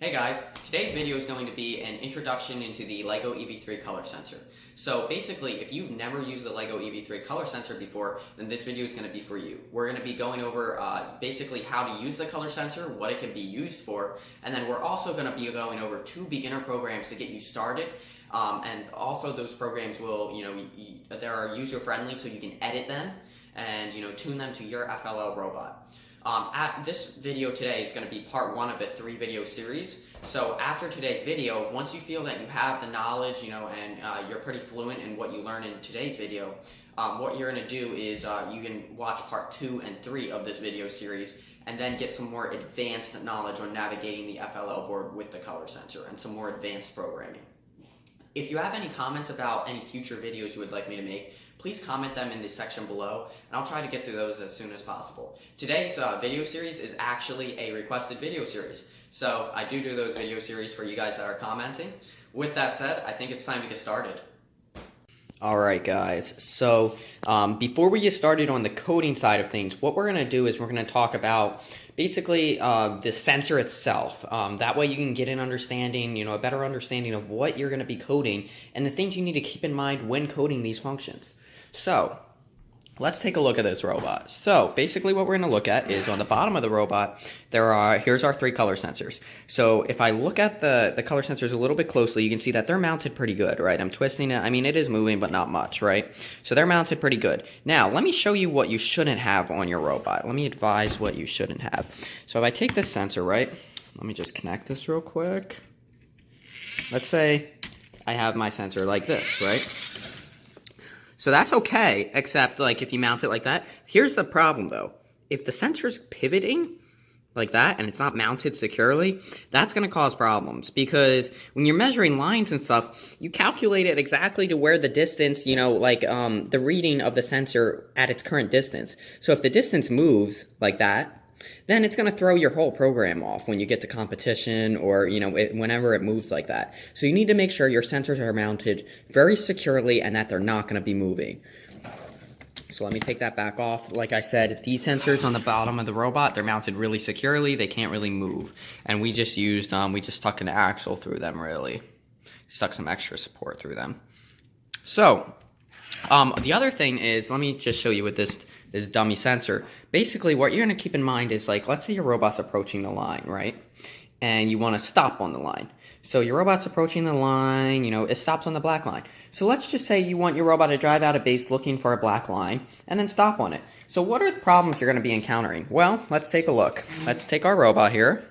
Hey guys, today's video is going to be an introduction into the LEGO EV3 color sensor. So basically, if you've never used the LEGO EV3 color sensor before, then this video is going to be for you. We're going to be going over basically how to use the color sensor, what it can be used for, and then we're also going to be going over 2 beginner programs to get you started. And also those programs will, they are user friendly so you can edit them and, tune them to your FLL robot. This video today is going to be part 1 of a 3-video series. So after today's video, once you feel that you have the knowledge, and you're pretty fluent in what you learn in today's video, what you're going to do is you can watch part 2 and 3 of this video series and then get some more advanced knowledge on navigating the FLL board with the color sensor and some more advanced programming. If you have any comments about any future videos you would like me to make, please comment them in the section below, and I'll try to get through those as soon as possible. Today's video series is actually a requested video series, so I do those video series for you guys that are commenting. With that said, I think it's time to get started. Alright guys, so before we get started on the coding side of things, what we're going to do is we're going to talk about basically the sensor itself. That way you can get an understanding, a better understanding of what you're going to be coding and the things you need to keep in mind when coding these functions. So, let's take a look at this robot. So, basically what we're going to look at is on the bottom of the robot, here's our 3 color sensors. So, if I look at the color sensors a little bit closely, you can see that they're mounted pretty good, right? I'm twisting it. I mean, it is moving, but not much, right? So, they're mounted pretty good. Now, let me show you what you shouldn't have on your robot. Let me advise what you shouldn't have. So, if I take this sensor, right? Let me just connect this real quick. Let's say I have my sensor like this, right? So that's okay, except like if you mount it like that. Here's the problem though. If the sensor's pivoting like that and it's not mounted securely, that's going to cause problems because when you're measuring lines and stuff, you calculate it exactly to where the distance, the reading of the sensor at its current distance. So if the distance moves like that, then it's going to throw your whole program off when you get to competition or, whenever it moves like that. So you need to make sure your sensors are mounted very securely and that they're not going to be moving. So let me take that back off. Like I said, these sensors on the bottom of the robot, they're mounted really securely. They can't really move. And we just used, we just stuck an axle through them, really. Stuck some extra support through them. So, the other thing is, let me just show you with this dummy sensor. Basically, what you're going to keep in mind is, let's say your robot's approaching the line, right? And you want to stop on the line. So your robot's approaching the line, it stops on the black line. So let's just say you want your robot to drive out of base looking for a black line and then stop on it. So what are the problems you're going to be encountering? Well, let's take a look. Let's take our robot here.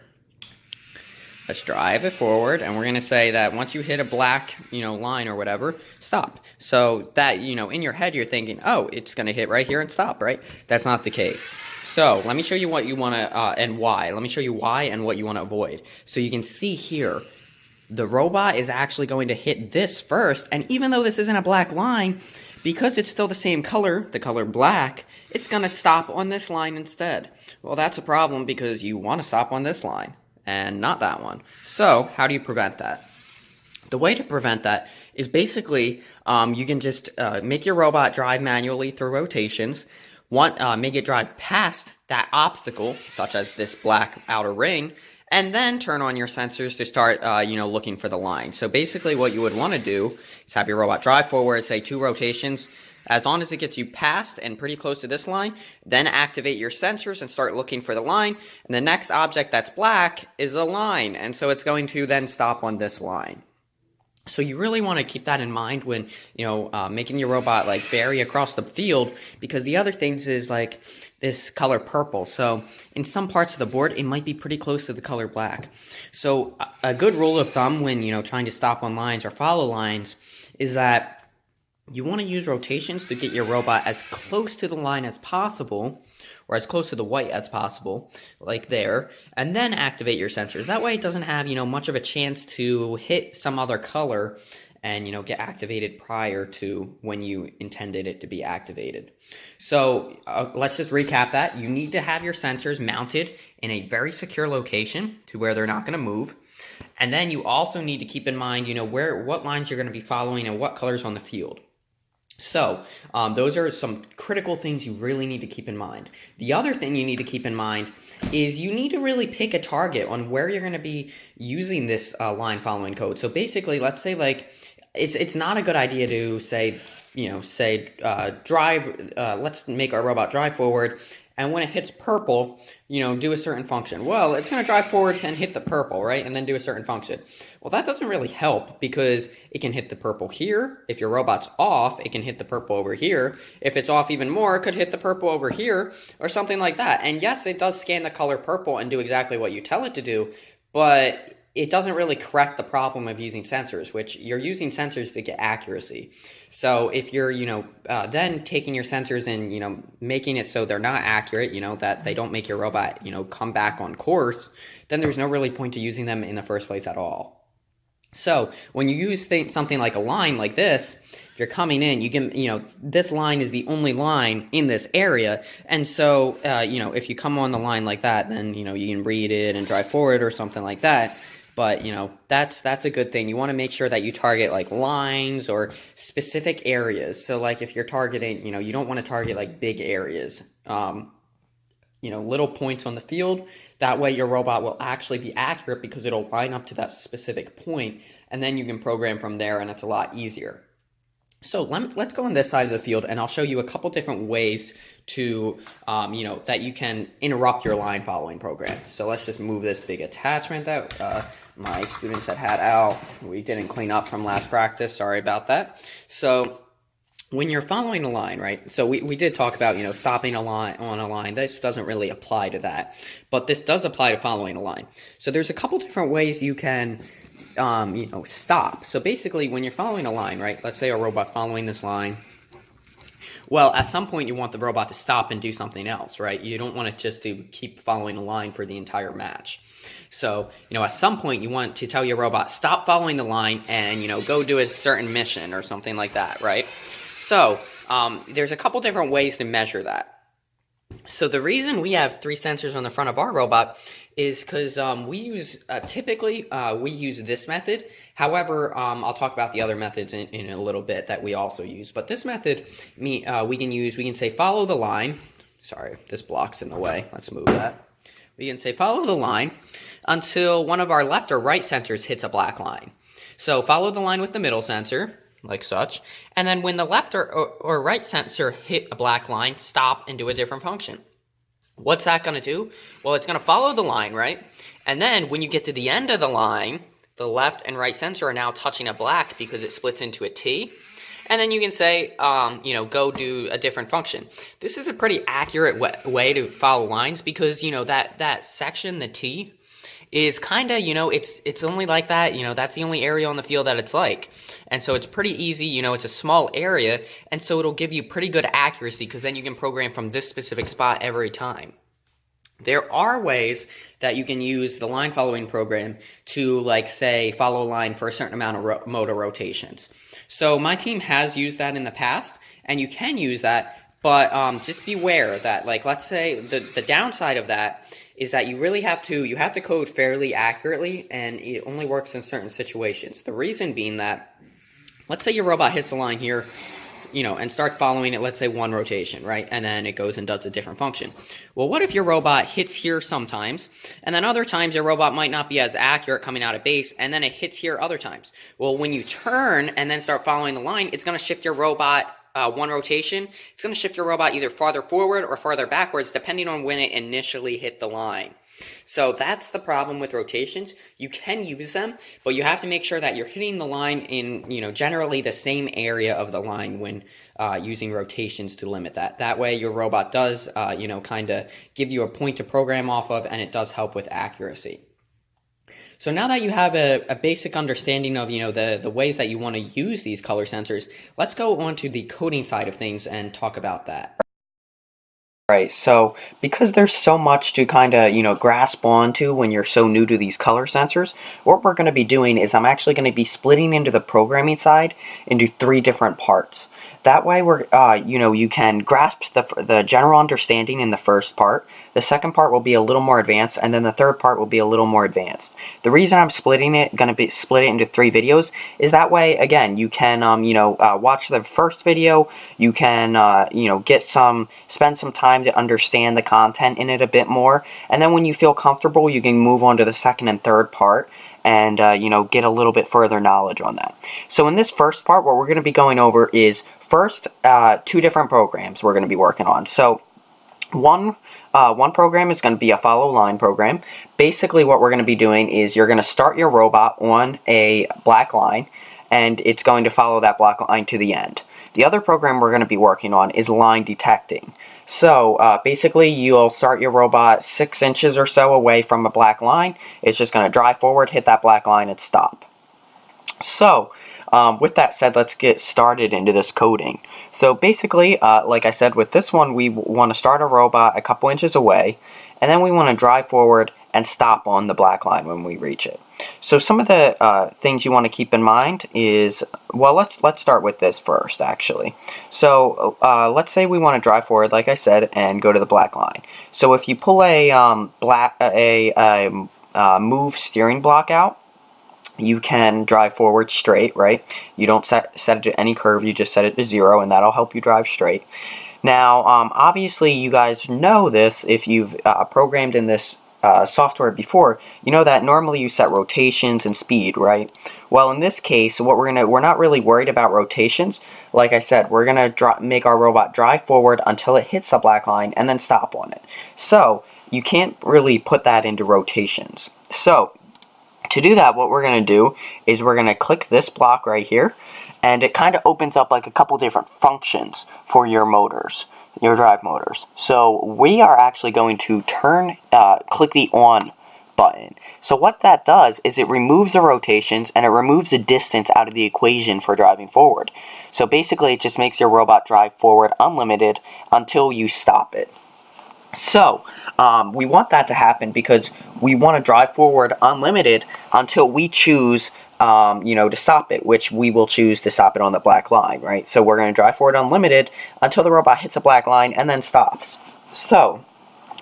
Let's drive it forward, and we're going to say that once you hit a black, line or whatever, stop. So that, in your head, you're thinking, oh, it's going to hit right here and stop, right? That's not the case. So let me show you what you want to, and why. Let me show you why and what you want to avoid. So you can see here, the robot is actually going to hit this first, and even though this isn't a black line, because it's still the same color, the color black, it's going to stop on this line instead. Well, that's a problem because you want to stop on this line and not that one. So, how do you prevent that? The way to prevent that is basically, you can just make your robot drive manually through rotations, make it drive past that obstacle, such as this black outer ring, and then turn on your sensors to start, looking for the line. So basically what you would want to do is have your robot drive forward, say 2 rotations. As long as it gets you past and pretty close to this line, then activate your sensors and start looking for the line. And the next object that's black is the line. And so it's going to then stop on this line. So you really want to keep that in mind when, making your robot vary across the field, because the other things is this color purple. So in some parts of the board, it might be pretty close to the color black. So a good rule of thumb when, trying to stop on lines or follow lines is that you want to use rotations to get your robot as close to the line as possible, or as close to the white as possible, like there, and then activate your sensors. That way it doesn't have, much of a chance to hit some other color and, get activated prior to when you intended it to be activated. So let's just recap that. You need to have your sensors mounted in a very secure location to where they're not going to move. And then you also need to keep in mind, what lines you're going to be following and what colors on the field. So, those are some critical things you really need to keep in mind. The other thing you need to keep in mind is you need to really pick a target on where you're going to be using this line following code. So basically, let's say like it's not a good idea to say, drive, let's make our robot drive forward, and when it hits purple, do a certain function. Well, it's going to drive forward and hit the purple, right? And then do a certain function. Well, that doesn't really help because it can hit the purple here. If your robot's off, it can hit the purple over here. If it's off even more, it could hit the purple over here or something like that. And yes, it does scan the color purple and do exactly what you tell it to do, but it doesn't really correct the problem of using sensors, which you're using sensors to get accuracy. So if you're, then taking your sensors and, making it so they're not accurate, that they don't make your robot, come back on course, then there's no really point to using them in the first place at all. So when you use something like a line like this, if you're coming in, you can, this line is the only line in this area. And so, if you come on the line like that, then, you can read it and drive forward or something like that. But, that's a good thing. You want to make sure that you target like lines or specific areas. So like if you're targeting, you don't want to target like big areas, little points on the field. That way your robot will actually be accurate because it'll line up to that specific point, and then you can program from there, and it's a lot easier. So let's go on this side of the field, and I'll show you a couple different ways to, that you can interrupt your line following program. So let's just move this big attachment that my students had out. We didn't clean up from last practice. Sorry about that. So when you're following a line, right? So we did talk about, stopping a line on a line. This doesn't really apply to that, but this does apply to following a line. So there's a couple different ways you can stop. So basically when you're following a line, right, let's say a robot following this line, well, at some point you want the robot to stop and do something else, right? You don't want it just to keep following a line for the entire match. So, at some point you want to tell your robot, stop following the line and, go do a certain mission or something like that, right? So, there's a couple different ways to measure that. So the reason we have 3 sensors on the front of our robot is because we use, typically, we use this method. However, I'll talk about the other methods in a little bit that we also use. But this method, we can say follow the line. Sorry, this block's in the way. Let's move that. We can say follow the line until one of our left or right sensors hits a black line. So follow the line with the middle sensor, like such, and then when the left or right sensor hit a black line, stop and do a different function. What's that going to do? Well, it's going to follow the line, right? And then when you get to the end of the line, the left and right sensor are now touching a black because it splits into a T. And then you can say, go do a different function. This is a pretty accurate way to follow lines because, that section, the T, is kind of, it's only like that, that's the only area on the field that it's like. And so it's pretty easy, it's a small area, and so it'll give you pretty good accuracy because then you can program from this specific spot every time. There are ways that you can use the line following program to, like, say, follow a line for a certain amount of motor rotations. So my team has used that in the past, and you can use that, but just beware that, like, let's say the downside of that is that you really have to code fairly accurately, and it only works in certain situations. The reason being that, let's say your robot hits the line here, and starts following it, let's say 1 rotation, right? And then it goes and does a different function. Well, what if your robot hits here sometimes, and then other times your robot might not be as accurate coming out of base, and then it hits here other times? Well, when you turn and then start following the line, it's going to shift your robot 1 rotation. It's going to shift your robot either farther forward or farther backwards, depending on when it initially hit the line. So that's the problem with rotations. You can use them, but you have to make sure that you're hitting the line in, generally the same area of the line when using rotations to limit that. That way your robot does, kind of give you a point to program off of, and it does help with accuracy. So now that you have a basic understanding of, the ways that you want to use these color sensors, let's go on to the coding side of things and talk about that. Right, so because there's so much to kind of, grasp onto when you're so new to these color sensors, what we're going to be doing is I'm actually going to be splitting into the programming side into 3 different parts. That way, you can grasp the general understanding in the first part. The second part will be a little more advanced, and then the third part will be a little more advanced. The reason I'm split it into 3 videos is that way, again, you can, watch the first video. You can, spend some time time to understand the content in it a bit more. And then when you feel comfortable, you can move on to the second and third part and, get a little bit further knowledge on that. So in this first part, what we're going to be going over is first 2 different programs we're going to be working on. So one program is going to be a follow line program. Basically what we're going to be doing is you're going to start your robot on a black line, and it's going to follow that black line to the end. The other program we're going to be working on is line detecting. So basically you'll start your robot 6 inches or so away from a black line. It's just going to drive forward, hit that black line, and stop. So with that said, let's get started into this coding. So basically, like I said, with this one, we want to start a robot a couple inches away, and then we want to drive forward and stop on the black line when we reach it. So some of the things you want to keep in mind is, well, let's start with this first, actually. So let's say we want to drive forward, like I said, and go to the black line. So if you pull a move steering block out, you can drive forward straight, right? You don't set it to any curve, you just set it to 0, and that'll help you drive straight. Now, obviously, you guys know this if you've programmed in this software before. You know that normally you set rotations and speed, right? Well, in this case, we're not really worried about rotations. Like I said, we're gonna make our robot drive forward until it hits the black line and then stop on it. So you can't really put that into rotations. So to do that, what we're going to do is we're going to click this block right here, and it kind of opens up like a couple different functions for your motors, your drive motors. So we are actually going to click the on button. So what that does is it removes the rotations and it removes the distance out of the equation for driving forward. So basically it just makes your robot drive forward unlimited until you stop it. So we want that to happen because we want to drive forward unlimited until we choose, to stop it, which we will choose to stop it on the black line, right? So we're going to drive forward unlimited until the robot hits a black line and then stops. So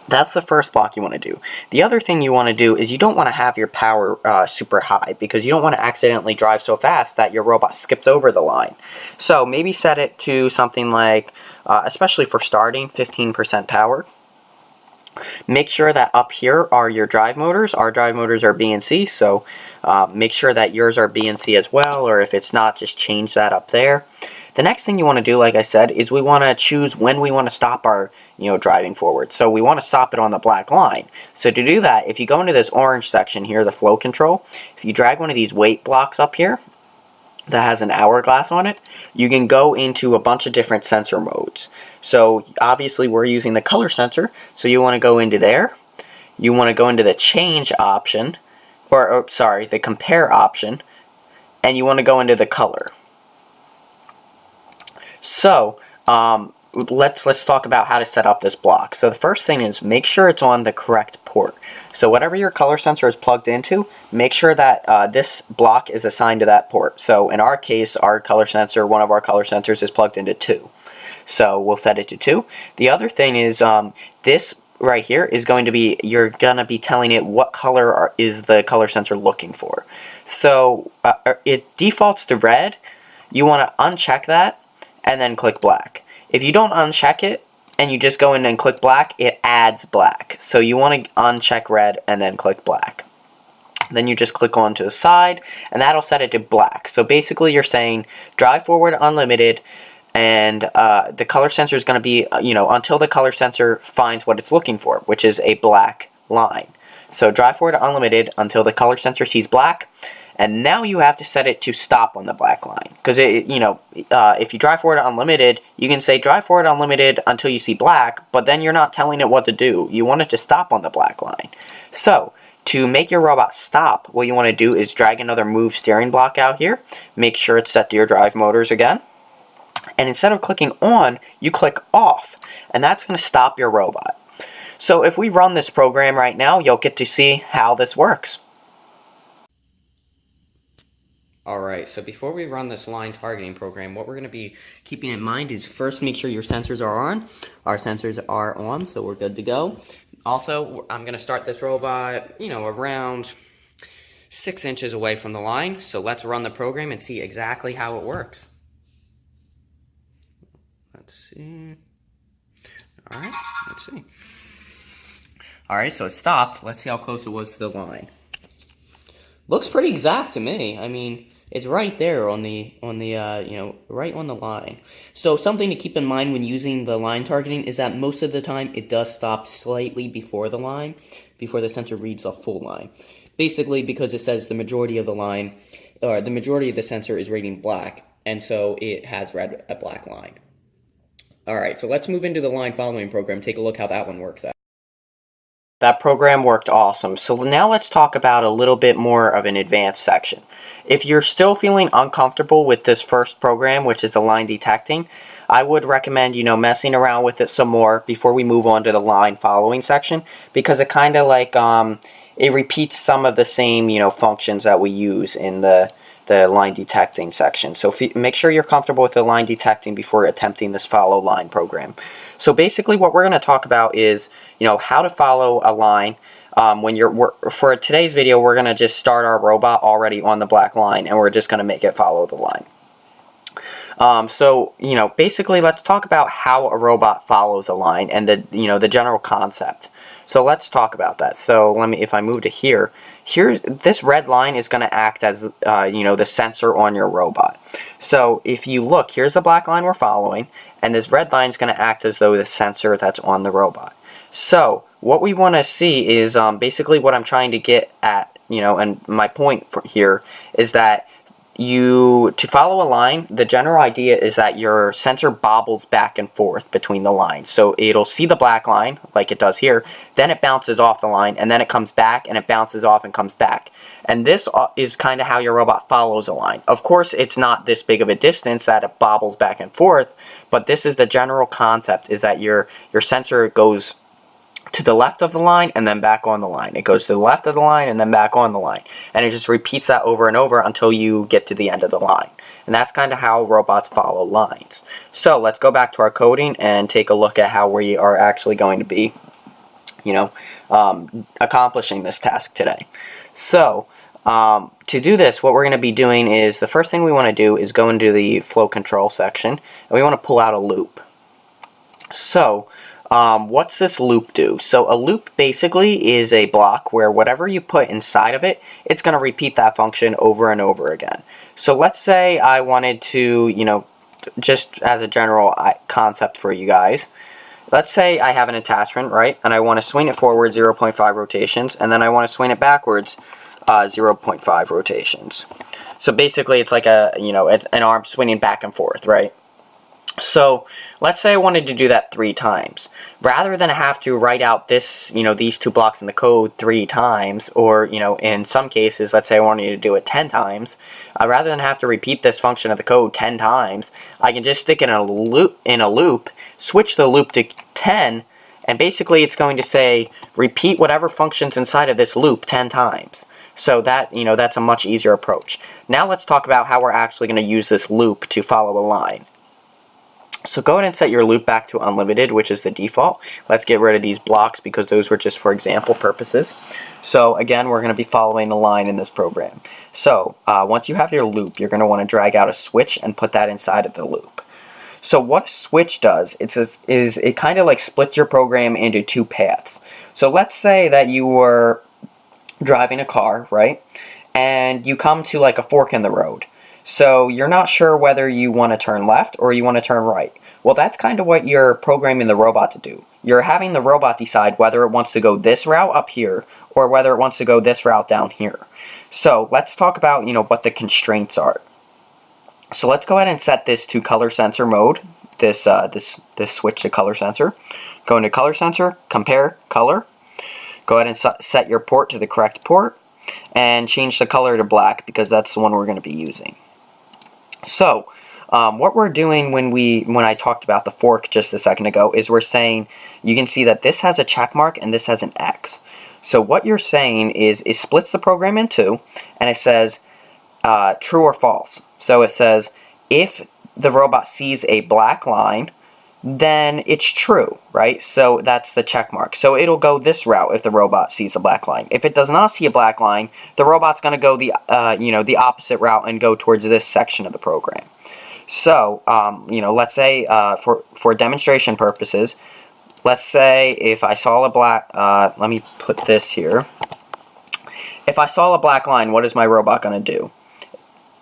that's the first block you want to do. The other thing you want to do is you don't want to have your power super high, because you don't want to accidentally drive so fast that your robot skips over the line. So maybe set it to something like, especially for starting, 15% power. Make sure that up here are your drive motors. Our drive motors are B and C, so make sure that yours are B and C as well, or if it's not, just change that up there. The next thing you want to do, like I said, is we want to choose when we want to stop our driving forward. So we want to stop it on the black line. So to do that, if you go into this orange section here, the flow control, if you drag one of these weight blocks up here that has an hourglass on it, you can go into a bunch of different sensor modes. So obviously we're using the color sensor, so you want to go into there. You want to go into the change option, the compare option, and you want to go into the color. So let's talk about how to set up this block. So the first thing is make sure it's on the correct port. So whatever your color sensor is plugged into, make sure that this block is assigned to that port. So in our case, one of our color sensors is plugged into 2. So we'll set it to 2. The other thing is this right here is going to be, you're going to be telling it what color is the color sensor looking for. So it defaults to red. You want to uncheck that and then click black. If you don't uncheck it and you just go in and click black, it adds black. So you want to uncheck red and then click black. Then you just click on to the side and that'll set it to black. So basically you're saying drive forward unlimited, and the color sensor is going to be, until the color sensor finds what it's looking for, which is a black line. So drive forward unlimited until the color sensor sees black, and now you have to set it to stop on the black line. Because, if you drive forward unlimited, you can say drive forward unlimited until you see black, but then you're not telling it what to do. You want it to stop on the black line. So to make your robot stop, what you want to do is drag another move steering block out here. Make sure it's set to your drive motors again. And instead of clicking on, you click off, and that's going to stop your robot. So if we run this program right now, you'll get to see how this works. Alright, so before we run this line targeting program, what we're going to be keeping in mind is first make sure your sensors are on. Our sensors are on, so we're good to go. Also, I'm going to start this robot, around 6 inches away from the line. So let's run the program and see exactly how it works. Let's see. Alright, let's see. Alright, so it stopped. Let's see how close it was to the line. Looks pretty exact to me. I mean, it's right there on the right on the line. So something to keep in mind when using the line targeting is that most of the time it does stop slightly before the line, before the sensor reads a full line. Basically because it says the majority of the line, or the majority of the sensor is reading black, and so it has read a black line. Alright, so let's move into the line following program, take a look how that one works out. That program worked awesome. So now let's talk about a little bit more of an advanced section. If you're still feeling uncomfortable with this first program, which is the line detecting, I would recommend, messing around with it some more before we move on to the line following section, because it kind of like, it repeats some of the same, functions that we use in the line detecting section. So make sure you're comfortable with the line detecting before attempting this follow line program. So basically what we're going to talk about is, how to follow a line. For today's video, we're going to just start our robot already on the black line, and we're just going to make it follow the line. Basically let's talk about how a robot follows a line and the general concept. So let's talk about that. So if I move to here, this red line is going to act as, the sensor on your robot. So if you look, here's the black line we're following, and this red line is going to act as though the sensor that's on the robot. So what we want to see is basically what I'm trying to get at, and my point here is that to follow a line, the general idea is that your sensor bobbles back and forth between the lines. So it'll see the black line, like it does here, then it bounces off the line, and then it comes back, and it bounces off and comes back. And this is kind of how your robot follows a line. Of course, it's not this big of a distance that it bobbles back and forth, but this is the general concept, is that your sensor goes to the left of the line and then back on the line. It goes to the left of the line and then back on the line. And it just repeats that over and over until you get to the end of the line. And that's kind of how robots follow lines. So let's go back to our coding and take a look at how we are actually going to be, accomplishing this task today. So to do this, what we're going to be doing is, the first thing we want to do is go into the flow control section, and we want to pull out a loop. So what's this loop do? So a loop basically is a block where whatever you put inside of it, it's going to repeat that function over and over again. So let's say I wanted to, just as a general concept for you guys, let's say I have an attachment, right, and I want to swing it forward 0.5 rotations, and then I want to swing it backwards 0.5 rotations. So basically it's like it's an arm swinging back and forth, right? So let's say I wanted to do that 3 times. Rather than have to write out this, these 2 blocks in the code 3 times, or, in some cases, let's say I wanted to do it 10 times, rather than have to repeat this function of the code 10 times, I can just stick it in a loop, switch the loop to 10, and basically it's going to say repeat whatever functions inside of this loop 10 times. So that, that's a much easier approach. Now let's talk about how we're actually going to use this loop to follow a line. So go ahead and set your loop back to unlimited, which is the default. Let's get rid of these blocks because those were just for example purposes. So again, we're going to be following a line in this program. So once you have your loop, you're going to want to drag out a switch and put that inside of the loop. So what a switch does is it kind of like splits your program into 2 paths. So let's say that you were driving a car, right? And you come to like a fork in the road. So you're not sure whether you want to turn left or you want to turn right. Well, that's kind of what you're programming the robot to do. You're having the robot decide whether it wants to go this route up here or whether it wants to go this route down here. So let's talk about, what the constraints are. So let's go ahead and set this to color sensor mode, this switch to color sensor. Go into color sensor, compare color. Go ahead and set your port to the correct port and change the color to black because that's the one we're going to be using. So what we're doing when I talked about the fork just a second ago is we're saying, you can see that this has a check mark and this has an X. So what you're saying is it splits the program in 2 and it says true or false. So it says if the robot sees a black line, then it's true, right? So that's the check mark. So it'll go this route if the robot sees a black line. If it does not see a black line, the robot's going to go the the opposite route and go towards this section of the program. So let's say for demonstration purposes, let's say if I saw a black, let me put this here. If I saw a black line, what is my robot going to do?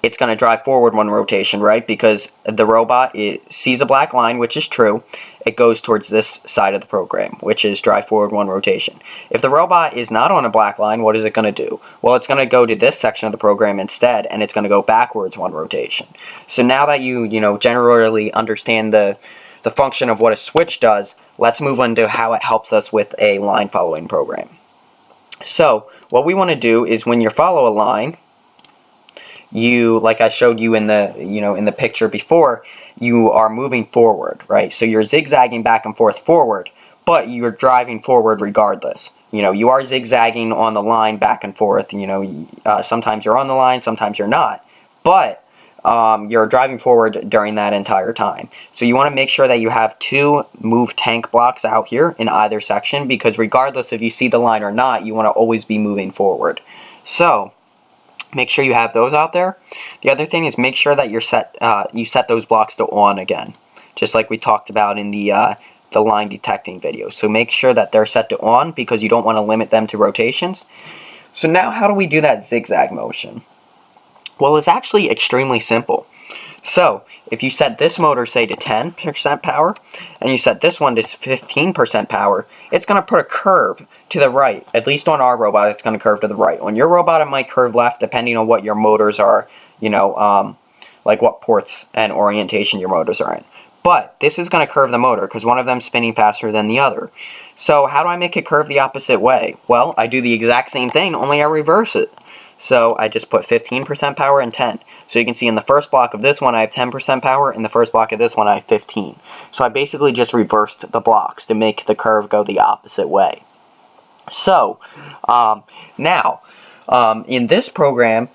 It's going to drive forward 1 rotation, right? Because the robot sees a black line, which is true. It goes towards this side of the program, which is drive forward 1 rotation. If the robot is not on a black line, what is it going to do? Well, it's going to go to this section of the program instead, and it's going to go backwards 1 rotation. So now that you generally understand the function of what a switch does, let's move on to how it helps us with a line following program. So what we want to do is when you follow a line, you, like I showed you in the in the picture before, you are moving forward, right? So you're zigzagging back and forth forward, but you're driving forward regardless. You are zigzagging on the line back and forth. Sometimes you're on the line, sometimes you're not, but you're driving forward during that entire time. So you want to make sure that you have 2 move tank blocks out here in either section, because regardless if you see the line or not, you want to always be moving forward. So make sure you have those out there. The other thing is make sure that you set those blocks to on again, just like we talked about in the line detecting video. So make sure that they're set to on, because you don't want to limit them to rotations. So now how do we do that zigzag motion? Well, it's actually extremely simple. So if you set this motor, say, to 10% power, and you set this one to 15% power, it's going to put a curve to the right. At least on our robot, it's going to curve to the right. On your robot, it might curve left, depending on what your motors are, like what ports and orientation your motors are in. But this is going to curve the motor, because one of them's spinning faster than the other. So how do I make it curve the opposite way? Well, I do the exact same thing, only I reverse it. So I just put 15% power and 10. So you can see in the first block of this one I have 10% power, in the first block of this one I have 15. So I basically just reversed the blocks to make the curve go the opposite way. So now in this program,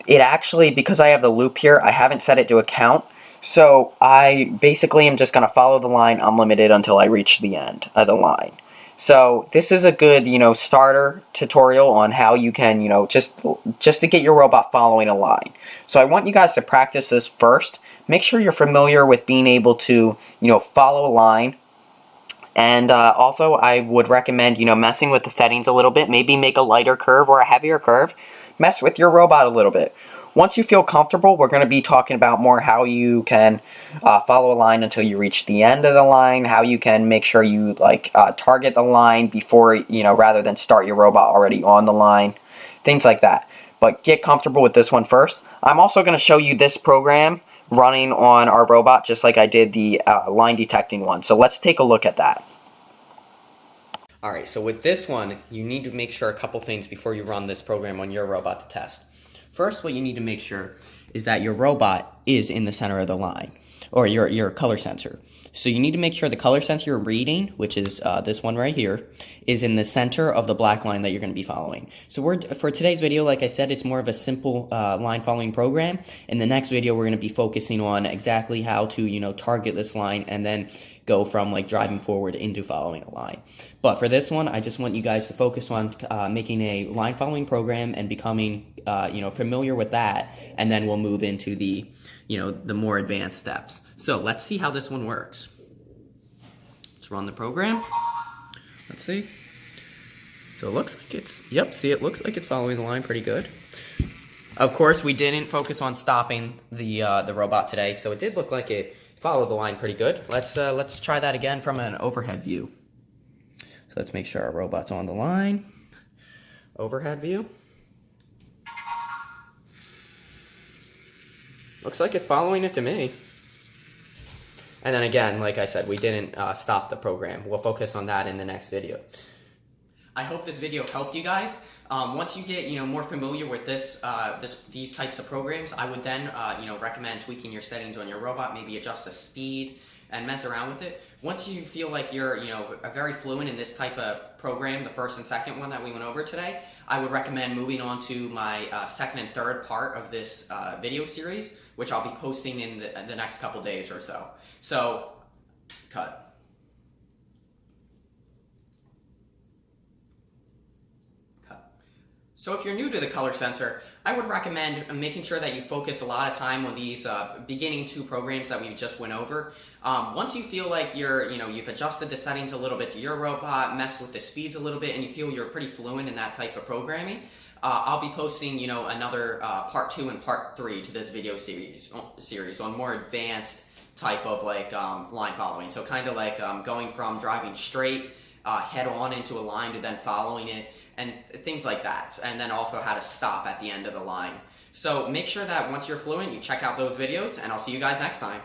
it actually, because I have the loop here, I haven't set it to a count. So I basically am just going to follow the line unlimited until I reach the end of the line. So this is a good, starter tutorial on how you can, just to get your robot following a line. So I want you guys to practice this first. Make sure you're familiar with being able to, follow a line. And also I would recommend, messing with the settings a little bit. Maybe make a lighter curve or a heavier curve. Mess with your robot a little bit. Once you feel comfortable, we're going to be talking about more how you can follow a line until you reach the end of the line, how you can make sure you target the line before, rather than start your robot already on the line, things like that. But get comfortable with this one first. I'm also going to show you this program running on our robot, just like I did the line detecting one. So let's take a look at that. Alright, so with this one, you need to make sure a couple things before you run this program on your robot to test. First, what you need to make sure is that your robot is in the center of the line, or your color sensor. So you need to make sure the color sensor you're reading, which is this one right here, is in the center of the black line that you're going to be following. So for today's video, like I said, it's more of a simple line following program. In the next video, we're going to be focusing on exactly how to, target this line and then go from driving forward into following a line. But for this one, I just want you guys to focus on making a line following program and becoming familiar with that, and then we'll move into the the more advanced steps. So let's see how this one works. Let's run the program. Let's see. So it looks like it looks like it's following the line pretty good. Of course, we didn't focus on stopping the robot today, so it did look like it followed the line pretty good. Let's try that again from an overhead view. So let's make sure our robot's on the line. Overhead view. Looks like it's following it to me. And then again, like I said, we didn't stop the program. We'll focus on that in the next video. I hope this video helped you guys. Once you get more familiar with these types of programs, I would then recommend tweaking your settings on your robot, maybe adjust the speed and mess around with it. Once you feel like you're very fluent in this type of program, the first and second one that we went over today, I would recommend moving on to my second and third part of this video series, which I'll be posting in the next couple days or so. So, cut. So if you're new to the color sensor, I would recommend making sure that you focus a lot of time on these beginning 2 programs that we just went over. Once you feel like you've adjusted the settings a little bit to your robot, messed with the speeds a little bit, and you feel you're pretty fluent in that type of programming, I'll be posting, another part 2 and part 3 to this video series on more advanced type of line following. So kind of like going from driving straight head on into a line to then following it, and things like that, and then also how to stop at the end of the line. So make sure that once you're fluent, you check out those videos, and I'll see you guys next time.